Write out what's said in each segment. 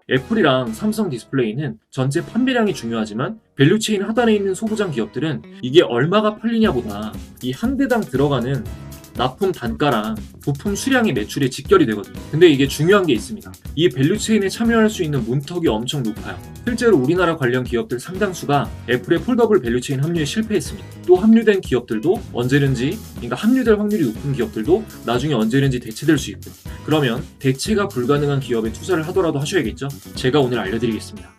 애플이랑 삼성 디스플레이는 전체 판매량이 중요하지만 밸류체인 하단에 있는 소부장 기업들은 이게 얼마가 팔리냐보다 이 한 대당 들어가는 납품 단가랑 부품 수량이 매출에 직결이 되거든요. 근데 이게 중요한 게 있습니다. 이 밸류체인에 참여할 수 있는 문턱이 엄청 높아요. 실제로 우리나라 관련 기업들 상당수가 애플의 폴더블 밸류체인 합류에 실패했습니다. 또 합류된 기업들도 언제든지, 그러니까 합류될 확률이 높은 기업들도 나중에 언제든지 대체될 수 있고요. 그러면 대체가 불가능한 기업에 투자를 하더라도 하셔야겠죠? 제가 오늘 알려드리겠습니다.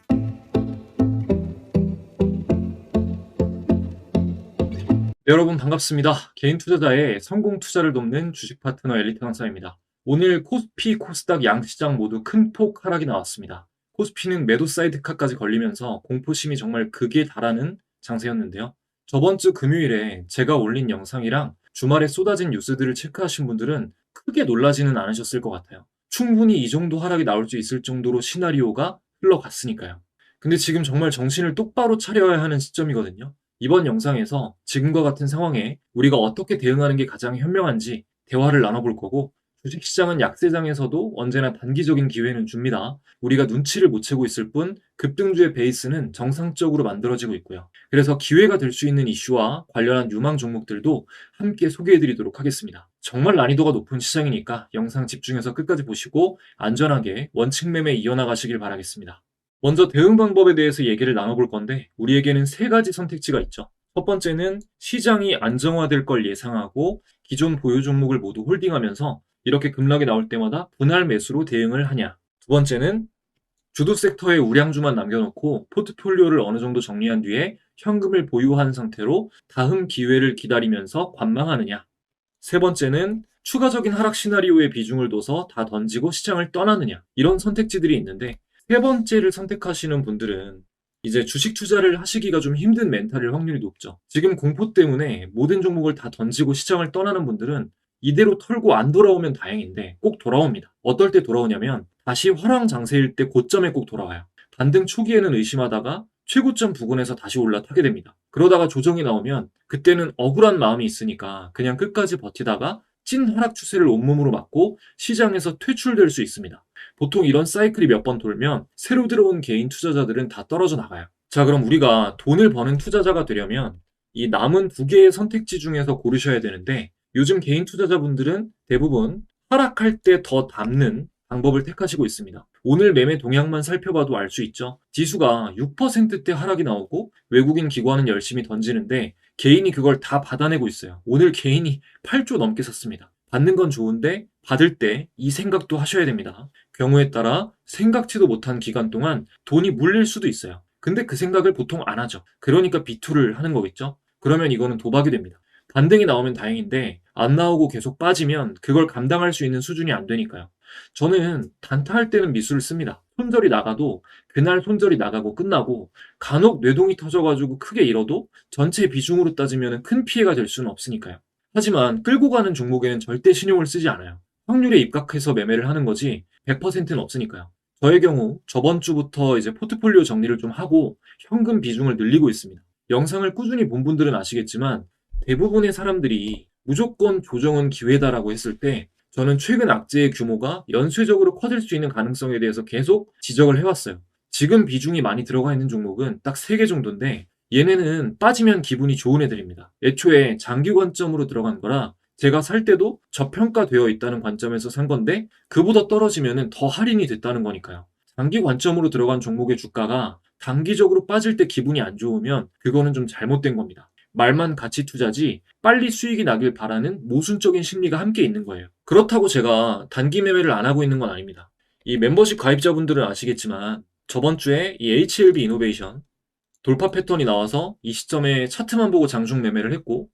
네, 여러분 반갑습니다. 개인 투자자의 성공 투자를 돕는 주식 파트너 엘리트 강사입니다. 오늘 코스피, 코스닥 양시장 모두 큰 폭 하락이 나왔습니다. 코스피는 매도 사이드카까지 걸리면서 공포심이 정말 극에 달하는 장세였는데요. 저번 주 금요일에 제가 올린 영상이랑 주말에 쏟아진 뉴스들을 체크하신 분들은 크게 놀라지는 않으셨을 것 같아요. 충분히 이 정도 하락이 나올 수 있을 정도로 시나리오가 흘러갔으니까요. 근데 지금 정말 정신을 똑바로 차려야 하는 시점이거든요. 이번 영상에서 지금과 같은 상황에 우리가 어떻게 대응하는 게 가장 현명한지 대화를 나눠볼 거고, 주식시장은 약세장에서도 언제나 단기적인 기회는 줍니다. 우리가 눈치를 못 채고 있을 뿐 급등주의 베이스는 정상적으로 만들어지고 있고요. 그래서 기회가 될 수 있는 이슈와 관련한 유망 종목들도 함께 소개해드리도록 하겠습니다. 정말 난이도가 높은 시장이니까 영상 집중해서 끝까지 보시고 안전하게 원칙 매매 이어나가시길 바라겠습니다. 먼저 대응 방법에 대해서 얘기를 나눠볼 건데, 우리에게는 세 가지 선택지가 있죠. 첫 번째는 시장이 안정화될 걸 예상하고 기존 보유 종목을 모두 홀딩하면서 이렇게 급락이 나올 때마다 분할 매수로 대응을 하냐. 두 번째는 주도 섹터에 우량주만 남겨놓고 포트폴리오를 어느 정도 정리한 뒤에 현금을 보유한 상태로 다음 기회를 기다리면서 관망하느냐. 세 번째는 추가적인 하락 시나리오에 비중을 둬서 다 던지고 시장을 떠나느냐. 이런 선택지들이 있는데, 세 번째를 선택하시는 분들은 이제 주식 투자를 하시기가 좀 힘든 멘탈일 확률이 높죠. 지금 공포 때문에 모든 종목을 다 던지고 시장을 떠나는 분들은 이대로 털고 안 돌아오면 다행인데 꼭 돌아옵니다. 어떨 때 돌아오냐면 다시 화랑장세일 때 고점에 꼭 돌아와요. 반등 초기에는 의심하다가 최고점 부근에서 다시 올라타게 됩니다. 그러다가 조정이 나오면 그때는 억울한 마음이 있으니까 그냥 끝까지 버티다가 찐 하락 추세를 온몸으로 맞고 시장에서 퇴출될 수 있습니다. 보통 이런 사이클이 몇 번 돌면 새로 들어온 개인 투자자들은 다 떨어져 나가요. 자, 그럼 우리가 돈을 버는 투자자가 되려면 이 남은 두 개의 선택지 중에서 고르셔야 되는데, 요즘 개인 투자자분들은 대부분 하락할 때 더 담는 방법을 택하시고 있습니다. 오늘 매매 동향만 살펴봐도 알 수 있죠. 지수가 6%대 하락이 나오고 외국인 기관은 열심히 던지는데 개인이 그걸 다 받아내고 있어요. 오늘 개인이 8조 넘게 샀습니다. 받는 건 좋은데 받을 때 이 생각도 하셔야 됩니다. 경우에 따라 생각지도 못한 기간 동안 돈이 물릴 수도 있어요. 근데 그 생각을 보통 안 하죠. 그러니까 비투를 하는 거겠죠. 그러면 이거는 도박이 됩니다. 반등이 나오면 다행인데 안 나오고 계속 빠지면 그걸 감당할 수 있는 수준이 안 되니까요. 저는 단타할 때는 미수를 씁니다. 손절이 나가도 그날 손절이 나가고 끝나고, 간혹 뇌동이 터져가지고 크게 잃어도 전체 비중으로 따지면 큰 피해가 될 수는 없으니까요. 하지만 끌고 가는 종목에는 절대 신용을 쓰지 않아요. 확률에 입각해서 매매를 하는 거지 100%는 없으니까요. 저의 경우 저번 주부터 이제 포트폴리오 정리를 좀 하고 현금 비중을 늘리고 있습니다. 영상을 꾸준히 본 분들은 아시겠지만 대부분의 사람들이 무조건 조정은 기회다라고 했을 때 저는 최근 악재의 규모가 연쇄적으로 커질 수 있는 가능성에 대해서 계속 지적을 해왔어요. 지금 비중이 많이 들어가 있는 종목은 딱 3개 정도인데 얘네는 빠지면 기분이 좋은 애들입니다. 애초에 장기 관점으로 들어간 거라 제가 살 때도 저평가되어 있다는 관점에서 산 건데 그보다 떨어지면 더 할인이 됐다는 거니까요. 장기 관점으로 들어간 종목의 주가가 단기적으로 빠질 때 기분이 안 좋으면 그거는 좀 잘못된 겁니다. 말만 가치 투자지 빨리 수익이 나길 바라는 모순적인 심리가 함께 있는 거예요. 그렇다고 제가 단기 매매를 안 하고 있는 건 아닙니다. 이 멤버십 가입자분들은 아시겠지만 저번 주에 이 HLB 이노베이션 돌파 패턴이 나와서 이 시점에 차트만 보고 장중 매매를 했고,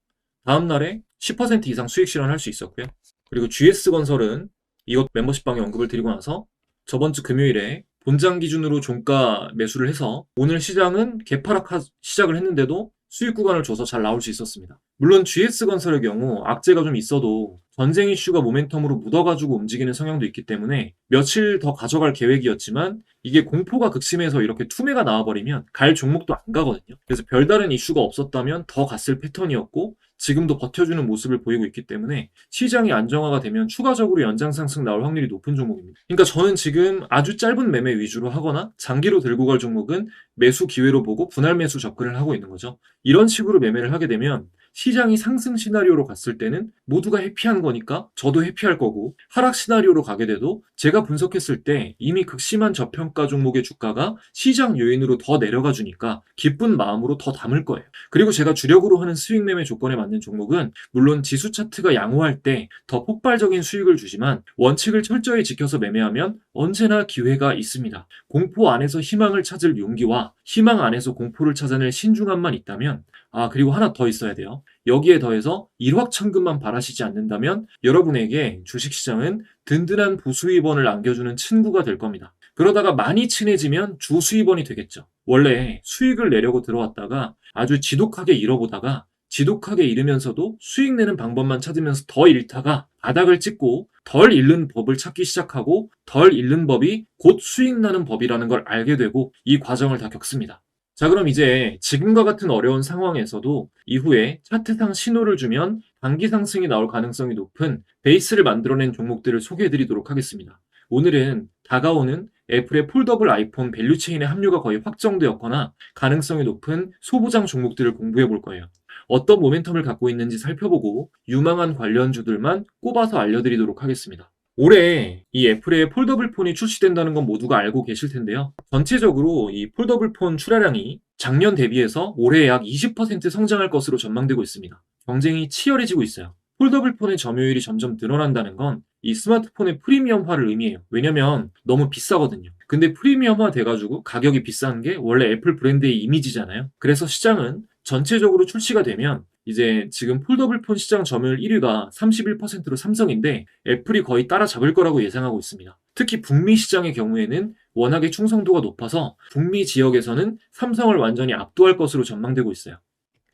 다음날에 10% 이상 수익 실현할 수 있었고요. 그리고 GS건설은 이것 멤버십 방에 언급을 드리고 나서 저번 주 금요일에 본장 기준으로 종가 매수를 해서 오늘 시장은 개파락 시작을 했는데도 수익 구간을 줘서 잘 나올 수 있었습니다. 물론 GS건설의 경우 악재가 좀 있어도 전쟁 이슈가 모멘텀으로 묻어가지고 움직이는 성향도 있기 때문에 며칠 더 가져갈 계획이었지만 이게 공포가 극심해서 이렇게 투매가 나와버리면 갈 종목도 안 가거든요. 그래서 별다른 이슈가 없었다면 더 갔을 패턴이었고 지금도 버텨주는 모습을 보이고 있기 때문에 시장이 안정화가 되면 추가적으로 연장 상승 나올 확률이 높은 종목입니다. 그러니까 저는 지금 아주 짧은 매매 위주로 하거나 장기로 들고 갈 종목은 매수 기회로 보고 분할 매수 접근을 하고 있는 거죠. 이런 식으로 매매를 하게 되면 시장이 상승 시나리오로 갔을 때는 모두가 해피한 거니까 저도 해피할 거고, 하락 시나리오로 가게 돼도 제가 분석했을 때 이미 극심한 저평가 종목의 주가가 시장 요인으로 더 내려가 주니까 기쁜 마음으로 더 담을 거예요. 그리고 제가 주력으로 하는 수익 매매 조건에 맞는 종목은 물론 지수 차트가 양호할 때 더 폭발적인 수익을 주지만 원칙을 철저히 지켜서 매매하면 언제나 기회가 있습니다. 공포 안에서 희망을 찾을 용기와 희망 안에서 공포를 찾아낼 신중함만 있다면, 그리고 하나 더 있어야 돼요. 여기에 더해서 일확천금만 바라시지 않는다면 여러분에게 주식시장은 든든한 부수입원을 안겨주는 친구가 될 겁니다. 그러다가 많이 친해지면 주수입원이 되겠죠. 원래 수익을 내려고 들어왔다가 아주 지독하게 잃어보다가 지독하게 잃으면서도 수익 내는 방법만 찾으면서 더 잃다가 바닥을 찍고 덜 잃는 법을 찾기 시작하고 덜 잃는 법이 곧 수익 나는 법이라는 걸 알게 되고 이 과정을 다 겪습니다. 자, 그럼 이제 지금과 같은 어려운 상황에서도 이후에 차트상 신호를 주면 단기 상승이 나올 가능성이 높은 베이스를 만들어낸 종목들을 소개해드리도록 하겠습니다. 오늘은 다가오는 애플의 폴더블 아이폰 밸류체인의 합류가 거의 확정되었거나 가능성이 높은 소부장 종목들을 공부해 볼 거예요. 어떤 모멘텀을 갖고 있는지 살펴보고 유망한 관련주들만 꼽아서 알려드리도록 하겠습니다. 올해 이 애플의 폴더블 폰이 출시된다는 건 모두가 알고 계실 텐데요. 전체적으로 이 폴더블 폰 출하량이 작년 대비해서 올해 약 20% 성장할 것으로 전망되고 있습니다. 경쟁이 치열해지고 있어요. 폴더블 폰의 점유율이 점점 늘어난다는 건 이 스마트폰의 프리미엄화를 의미해요. 왜냐면 너무 비싸거든요. 근데 프리미엄화 돼가지고 가격이 비싼 게 원래 애플 브랜드의 이미지잖아요. 그래서 시장은 전체적으로 출시가 되면 이제 지금 폴더블 폰 시장 점유율 1위가 31%로 삼성인데 애플이 거의 따라잡을 거라고 예상하고 있습니다. 특히 북미 시장의 경우에는 워낙에 충성도가 높아서 북미 지역에서는 삼성을 완전히 압도할 것으로 전망되고 있어요.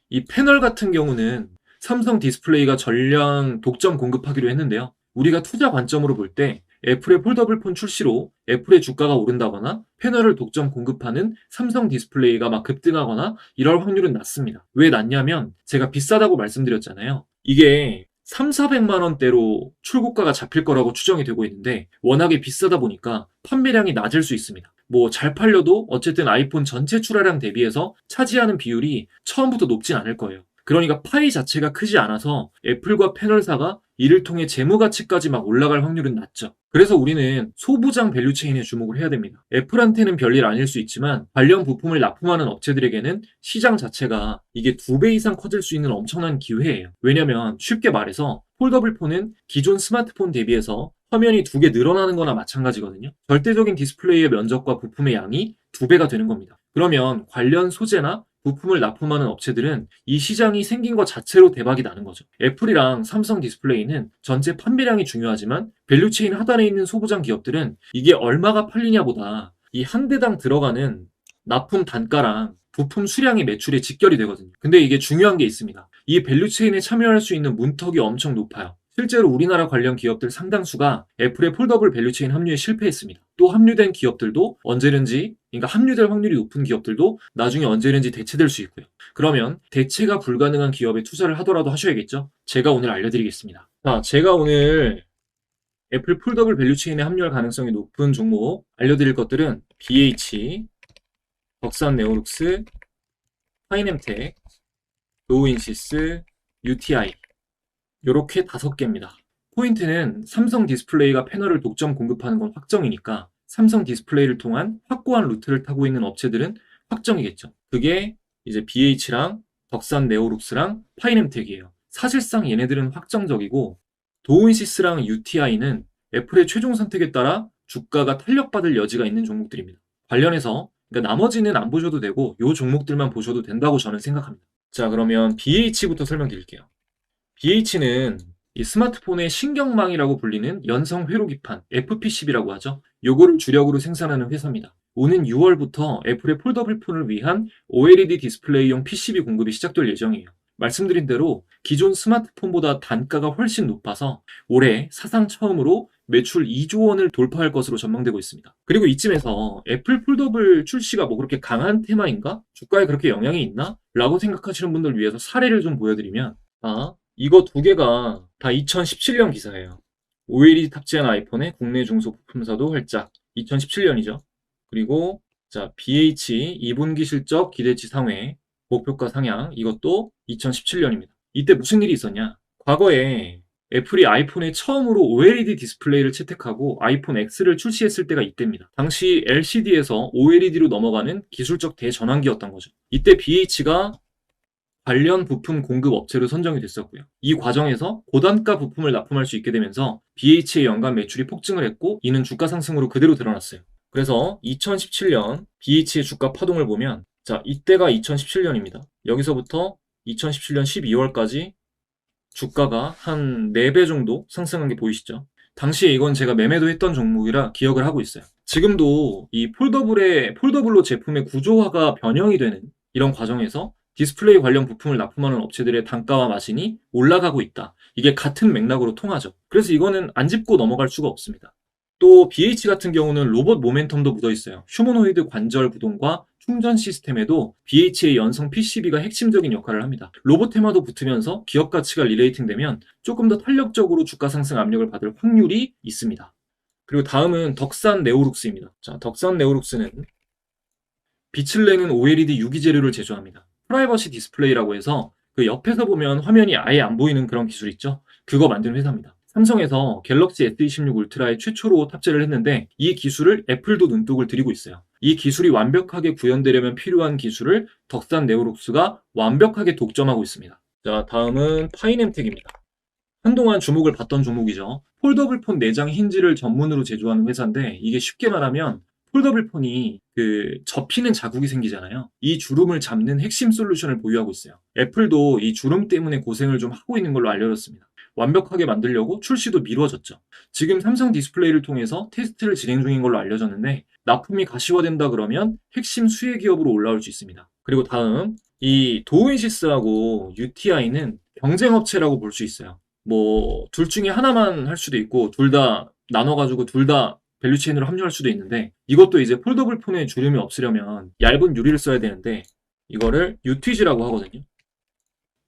이 패널 같은 경우는 삼성 디스플레이가 전량 독점 공급하기로 했는데요. 우리가 투자 관점으로 볼 때 애플의 폴더블 폰 출시로 애플의 주가가 오른다거나 패널을 독점 공급하는 삼성 디스플레이가 막 급등하거나 이럴 확률은 낮습니다. 왜 낮냐면 제가 비싸다고 말씀드렸잖아요. 이게 3,400만 원대로 출고가가 잡힐 거라고 추정이 되고 있는데 워낙에 비싸다 보니까 판매량이 낮을 수 있습니다. 잘 팔려도 어쨌든 아이폰 전체 출하량 대비해서 차지하는 비율이 처음부터 높진 않을 거예요. 그러니까 파이 자체가 크지 않아서 애플과 패널사가 이를 통해 재무가치까지 막 올라갈 확률은 낮죠. 그래서 우리는 소부장 밸류체인에 주목을 해야 됩니다. 애플한테는 별일 아닐 수 있지만 관련 부품을 납품하는 업체들에게는 시장 자체가 이게 2배 이상 커질 수 있는 엄청난 기회예요. 왜냐면 쉽게 말해서 폴더블 폰은 기존 스마트폰 대비해서 화면이 2개 늘어나는 거나 마찬가지거든요. 절대적인 디스플레이의 면적과 부품의 양이 2배가 되는 겁니다. 그러면 관련 소재나 부품을 납품하는 업체들은 이 시장이 생긴 것 자체로 대박이 나는 거죠. 애플이랑 삼성 디스플레이는 전체 판매량이 중요하지만 밸류체인 하단에 있는 소부장 기업들은 이게 얼마가 팔리냐보다 이 한 대당 들어가는 납품 단가랑 부품 수량이 매출에 직결이 되거든요. 근데 이게 중요한 게 있습니다. 이 밸류체인에 참여할 수 있는 문턱이 엄청 높아요. 실제로 우리나라 관련 기업들 상당수가 애플의 폴더블 밸류체인 합류에 실패했습니다. 또 합류된 기업들도 언제든지, 그러니까 합류될 확률이 높은 기업들도 나중에 언제든지 대체될 수 있고요. 그러면 대체가 불가능한 기업에 투자를 하더라도 하셔야겠죠? 제가 오늘 알려드리겠습니다. 자, 제가 오늘 애플 폴더블 밸류체인에 합류할 가능성이 높은 종목 알려드릴 것들은 BH, 덕산 네오룩스, 파이넴텍, 도우인시스, UTI 요렇게 5개입니다. 포인트는 삼성 디스플레이가 패널을 독점 공급하는 건 확정이니까 삼성 디스플레이를 통한 확고한 루트를 타고 있는 업체들은 확정이겠죠. 그게 이제 BH랑 덕산 네오룩스랑 파이넴텍이에요. 사실상 얘네들은 확정적이고 도우인시스랑 UTI는 애플의 최종 선택에 따라 주가가 탄력받을 여지가 있는 종목들입니다. 관련해서 그러니까 나머지는 안 보셔도 되고 요 종목들만 보셔도 된다고 저는 생각합니다. 자, 그러면 BH부터 설명드릴게요. BH는 이 스마트폰의 신경망이라고 불리는 연성 회로기판 FPCB라고 하죠. 요거를 주력으로 생산하는 회사입니다. 오는 6월부터 애플의 폴더블 폰을 위한 OLED 디스플레이용 PCB 공급이 시작될 예정이에요. 말씀드린 대로 기존 스마트폰보다 단가가 훨씬 높아서 올해 사상 처음으로 매출 2조 원을 돌파할 것으로 전망되고 있습니다. 그리고 이쯤에서 애플 폴더블 출시가 뭐 그렇게 강한 테마인가? 주가에 그렇게 영향이 있나? 라고 생각하시는 분들 위해서 사례를 좀 보여드리면, 이거 두 개가 다 2017년 기사예요. OLED 탑재한 아이폰의 국내 중소부품사도 활짝. 2017년이죠. 그리고 자, BH 2분기 실적 기대치 상회, 목표가 상향, 이것도 2017년입니다. 이때 무슨 일이 있었냐? 과거에 애플이 아이폰에 처음으로 OLED 디스플레이를 채택하고 아이폰 X를 출시했을 때가 이때입니다. 당시 LCD에서 OLED로 넘어가는 기술적 대전환기였던 거죠. 이때 BH가 관련 부품 공급 업체로 선정이 됐었고요. 이 과정에서 고단가 부품을 납품할 수 있게 되면서 BH의 연간 매출이 폭증을 했고, 이는 주가 상승으로 그대로 드러났어요. 그래서 2017년 BH의 주가 파동을 보면, 자, 이때가 2017년입니다. 여기서부터 2017년 12월까지 주가가 한 4배 정도 상승한 게 보이시죠? 당시에 이건 제가 매매도 했던 종목이라 기억을 하고 있어요. 지금도 이 폴더블로 제품의 구조화가 변형이 되는 이런 과정에서 디스플레이 관련 부품을 납품하는 업체들의 단가와 마진이 올라가고 있다. 이게 같은 맥락으로 통하죠. 그래서 이거는 안 짚고 넘어갈 수가 없습니다. 또 BH 같은 경우는 로봇 모멘텀도 묻어 있어요. 휴머노이드 관절 구동과 충전 시스템에도 BH의 연성 PCB가 핵심적인 역할을 합니다. 로봇 테마도 붙으면서 기업 가치가 리레이팅 되면 조금 더 탄력적으로 주가 상승 압력을 받을 확률이 있습니다. 그리고 다음은 덕산 네오룩스입니다. 자, 덕산 네오룩스는 빛을 내는 OLED 유기 재료를 제조합니다. 프라이버시 디스플레이라고 해서 그 옆에서 보면 화면이 아예 안 보이는 그런 기술 있죠? 그거 만드는 회사입니다. 삼성에서 갤럭시 S26 울트라에 최초로 탑재를 했는데, 이 기술을 애플도 눈독을 들이고 있어요. 이 기술이 완벽하게 구현되려면 필요한 기술을 덕산 네오룩스가 완벽하게 독점하고 있습니다. 자, 다음은 파이넴텍입니다. 한동안 주목을 받던 종목이죠. 폴더블 폰 내장 힌지를 전문으로 제조하는 회사인데, 이게 쉽게 말하면 폴더블 폰이 접히는 자국이 생기잖아요. 이 주름을 잡는 핵심 솔루션을 보유하고 있어요. 애플도 이 주름 때문에 고생을 좀 하고 있는 걸로 알려졌습니다. 완벽하게 만들려고 출시도 미뤄졌죠. 지금 삼성 디스플레이를 통해서 테스트를 진행 중인 걸로 알려졌는데, 납품이 가시화된다 그러면 핵심 수혜 기업으로 올라올 수 있습니다. 그리고 다음, 이 도우인시스하고 UTI는 경쟁업체라고 볼 수 있어요. 뭐 둘 중에 하나만 할 수도 있고, 둘 다 나눠가지고 둘 다 밸류체인으로 합류할 수도 있는데, 이것도 이제 폴더블 폰에 주름이 없으려면 얇은 유리를 써야 되는데, 이거를 UTG라고 하거든요.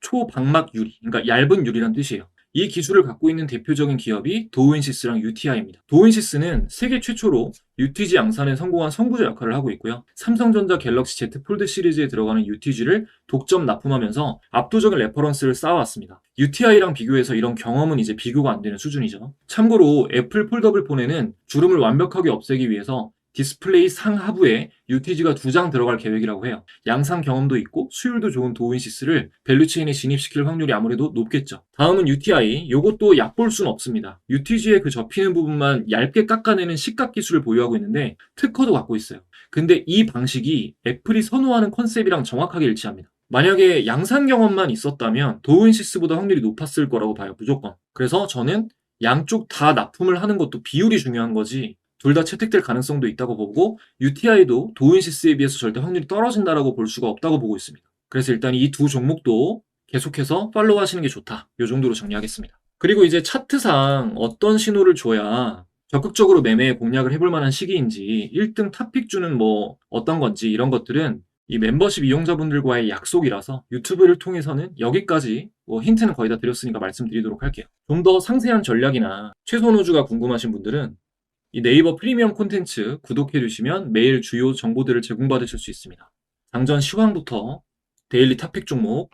초방막 유리, 그러니까 얇은 유리란 뜻이에요. 이 기술을 갖고 있는 대표적인 기업이 도우인시스랑 UTI입니다. 도우인시스는 세계 최초로 UTG 양산에 성공한 선구자 역할을 하고 있고요. 삼성전자 갤럭시 Z 폴드 시리즈에 들어가는 UTG를 독점 납품하면서 압도적인 레퍼런스를 쌓아왔습니다. UTI랑 비교해서 이런 경험은 이제 비교가 안 되는 수준이죠. 참고로 애플 폴더블 폰에는 주름을 완벽하게 없애기 위해서 디스플레이 상하부에 UTG가 2장 들어갈 계획이라고 해요. 양산 경험도 있고 수율도 좋은 도우인시스를 밸류체인에 진입시킬 확률이 아무래도 높겠죠. 다음은 UTI. 이것도 얕볼 수는 없습니다. UTG의 그 접히는 부분만 얇게 깎아내는 식각 기술을 보유하고 있는데, 특허도 갖고 있어요. 근데 이 방식이 애플이 선호하는 컨셉이랑 정확하게 일치합니다. 만약에 양산 경험만 있었다면 도우인시스보다 확률이 높았을 거라고 봐요. 무조건. 그래서 저는 양쪽 다 납품을 하는 것도 비율이 중요한 거지, 둘 다 채택될 가능성도 있다고 보고, UTI도 도우인시스에 비해서 절대 확률이 떨어진다라고 볼 수가 없다고 보고 있습니다. 그래서 일단 이 두 종목도 계속해서 팔로우 하시는 게 좋다. 이 정도로 정리하겠습니다. 그리고 이제 차트상 어떤 신호를 줘야 적극적으로 매매에 공략을 해볼 만한 시기인지, 1등 탑픽 주는 뭐 어떤 건지, 이런 것들은 이 멤버십 이용자분들과의 약속이라서 유튜브를 통해서는 여기까지 힌트는 거의 다 드렸으니까 말씀드리도록 할게요. 좀 더 상세한 전략이나 최소 노주가 궁금하신 분들은 이 네이버 프리미엄 콘텐츠 구독해 주시면 매일 주요 정보들을 제공받으실 수 있습니다. 장전 시황부터 데일리 탑픽 종목,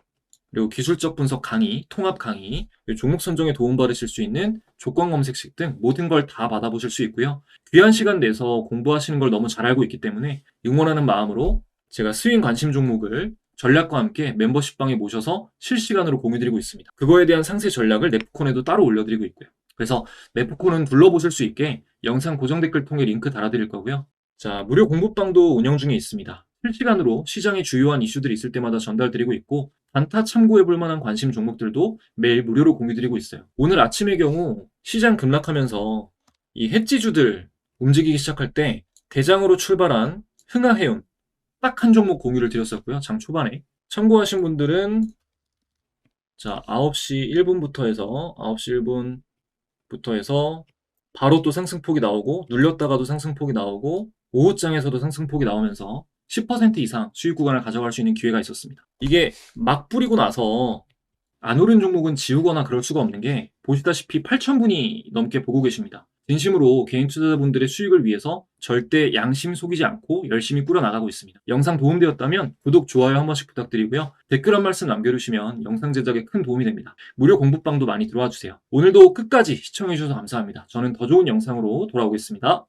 그리고 기술적 분석 강의, 통합 강의, 종목 선정에 도움받으실 수 있는 조건 검색식 등 모든 걸 다 받아보실 수 있고요. 귀한 시간 내서 공부하시는 걸 너무 잘 알고 있기 때문에 응원하는 마음으로 제가 스윙 관심 종목을 전략과 함께 멤버십방에 모셔서 실시간으로 공유드리고 있습니다. 그거에 대한 상세 전략을 네프콘에도 따로 올려드리고 있고요. 그래서 네프콘은 둘러보실 수 있게 영상 고정 댓글 통해 링크 달아드릴 거고요. 자, 무료 공부방도 운영 중에 있습니다. 실시간으로 시장의 주요한 이슈들이 있을 때마다 전달드리고 있고, 단타 참고해볼 만한 관심 종목들도 매일 무료로 공유드리고 있어요. 오늘 아침의 경우 시장 급락하면서 이 해지주들 움직이기 시작할 때 대장으로 출발한 흥하해운 딱 한 종목 공유를 드렸었고요. 장 초반에 참고하신 분들은 자, 9시 1분부터 해서 9시 1분부터 해서 바로 또 상승폭이 나오고 눌렸다가도 상승폭이 나오고 오후장에서도 상승폭이 나오면서 10% 이상 수익 구간을 가져갈 수 있는 기회가 있었습니다. 이게 막 뿌리고 나서 안 오른 종목은 지우거나 그럴 수가 없는 게 보시다시피 8,000분이 넘게 보고 계십니다. 진심으로 개인 투자자분들의 수익을 위해서 절대 양심 속이지 않고 열심히 꾸려나가고 있습니다. 영상 도움되었다면 구독, 좋아요 한 번씩 부탁드리고요. 댓글 한 말씀 남겨주시면 영상 제작에 큰 도움이 됩니다. 무료 공부방도 많이 들어와 주세요. 오늘도 끝까지 시청해주셔서 감사합니다. 저는 더 좋은 영상으로 돌아오겠습니다.